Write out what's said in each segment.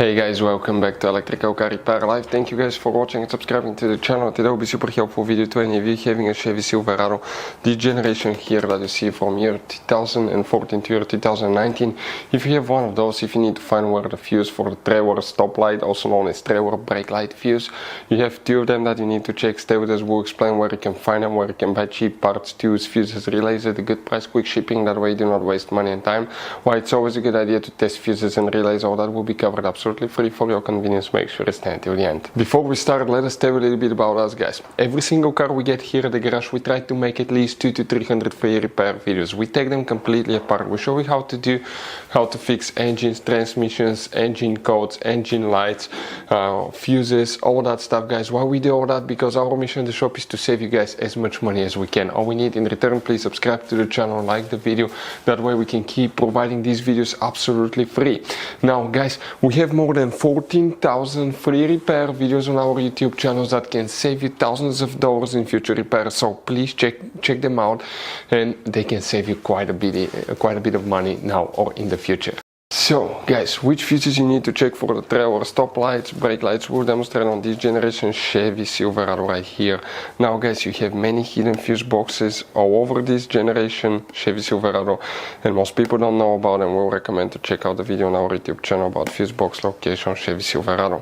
Hey guys, welcome back to Electrical Car Repair Live. Thank you guys for watching and subscribing to the channel. Today will be super helpful video to any of you having a Chevy Silverado, this generation here that you see from year 2014 to year 2019. If you have one of those, if you need to find where the fuse for the trailer stop light, also known as trailer brake light fuse, you have two of them that you need to check. Stay with us, we'll explain where you can find them, where you can buy cheap parts, tools, fuses, relays at a good price, quick shipping, that way you do not waste money and time. Why it's always a good idea to test fuses and relays, all that will be covered absolutely free for your convenience. Make sure to stay until the end. Before we start, let us tell you a little bit about us, guys. Every single car we get here at the garage, we try to make at least 200 to 300 free repair videos. We take them completely apart. We show you how to fix engines, transmissions, engine codes, engine lights, fuses, all that stuff, guys. Why we do all that? Because our mission in the shop is to save you guys as much money as we can. All we need in return, please subscribe to the channel, like the video. That way we can keep providing these videos absolutely free. Now, guys, we have more than 14,000 free repair videos on our YouTube channels that can save you thousands of dollars in future repairs. So please check them out, and they can save you quite a bit of money now or in the future. So guys, which fuses you need to check for the trailer stop lights, brake lights, we'll demonstrate on this generation Chevy Silverado right here. Now guys, you have many hidden fuse boxes all over this generation Chevy Silverado, and most people don't know about them. We'll recommend to check out the video on our YouTube channel about fuse box location Chevy Silverado.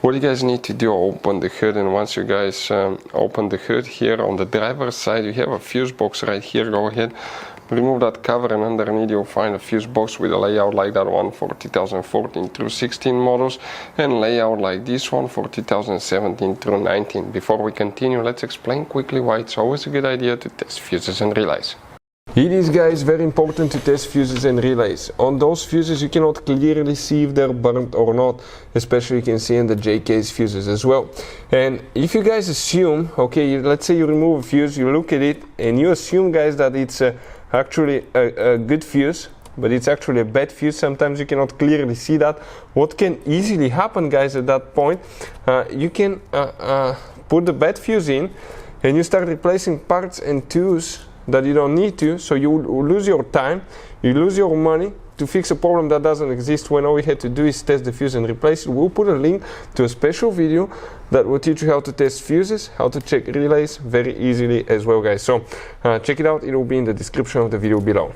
What you guys need to do, open the hood, and once you guys open the hood here on the driver's side, you have a fuse box right here. Go ahead, remove that cover, and underneath you'll find a fuse box with a layout like that one for 2014 through 16 models, and layout like this one for 2017 through 19. Before we continue, let's explain quickly why it's always a good idea to test fuses and relays. It is, guys, very important to test fuses and relays. On those fuses you cannot clearly see if they're burnt or not, especially you can see in the JK's fuses as well. And if you guys assume, okay, let's say you remove a fuse, you look at it and you assume, guys, that it's actually a good fuse, but it's actually a bad fuse. Sometimes you cannot clearly see that. What can easily happen, guys, at that point, you can put the bad fuse in and you start replacing parts and tools that you don't need to, so you lose your time, you lose your money to fix a problem that doesn't exist, when all we had to do is test the fuse and replace it. We'll put a link to a special video that will teach you how to test fuses, how to check relays very easily as well, guys. So check it out, it will be in the description of the video below.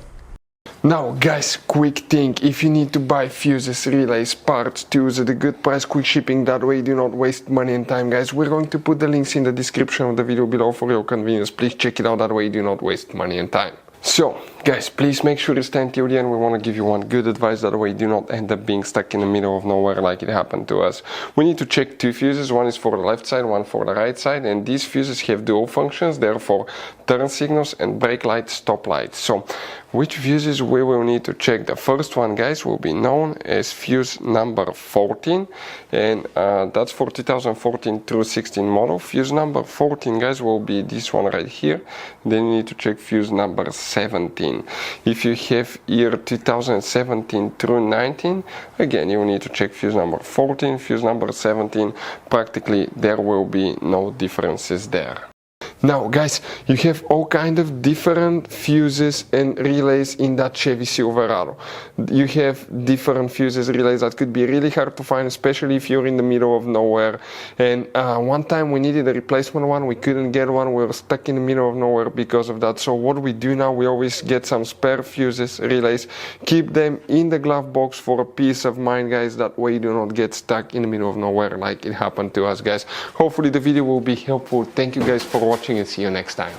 Now guys, quick thing, if you need to buy fuses, relays, parts, tools at a good price, quick shipping, that way you do not waste money and time, guys, we're going to put the links in the description of the video below for your convenience. Please check it out, that way you do not waste money and time. So guys, please make sure to stay until the end. We want to give you one good advice, that way you do not end up being stuck in the middle of nowhere like it happened to us. We need to check two fuses, one is for the left side, one for the right side, and these fuses have dual functions, therefore turn signals and brake light, stop light. So which fuses we will need to check? The first one, guys, will be known as fuse number 14, and that's for 2014 through 16 model. Fuse number 14, guys, will be this one right here. Then you need to check fuse number 17. If you have year 2017 through 19, again you will need to check fuse number 14, fuse number 17. Practically there will be no differences there. Now guys, you have all kind of different fuses and relays in that Chevy Silverado. You have different fuses, relays that could be really hard to find, especially if you're in the middle of nowhere. And one time we needed a replacement one, we couldn't get one, we were stuck in the middle of nowhere because of that. So what we do now, we always get some spare fuses, relays, keep them in the glove box for a peace of mind, guys. That way you do not get stuck in the middle of nowhere like it happened to us, guys. Hopefully the video will be helpful. Thank you guys for watching, and see you next time.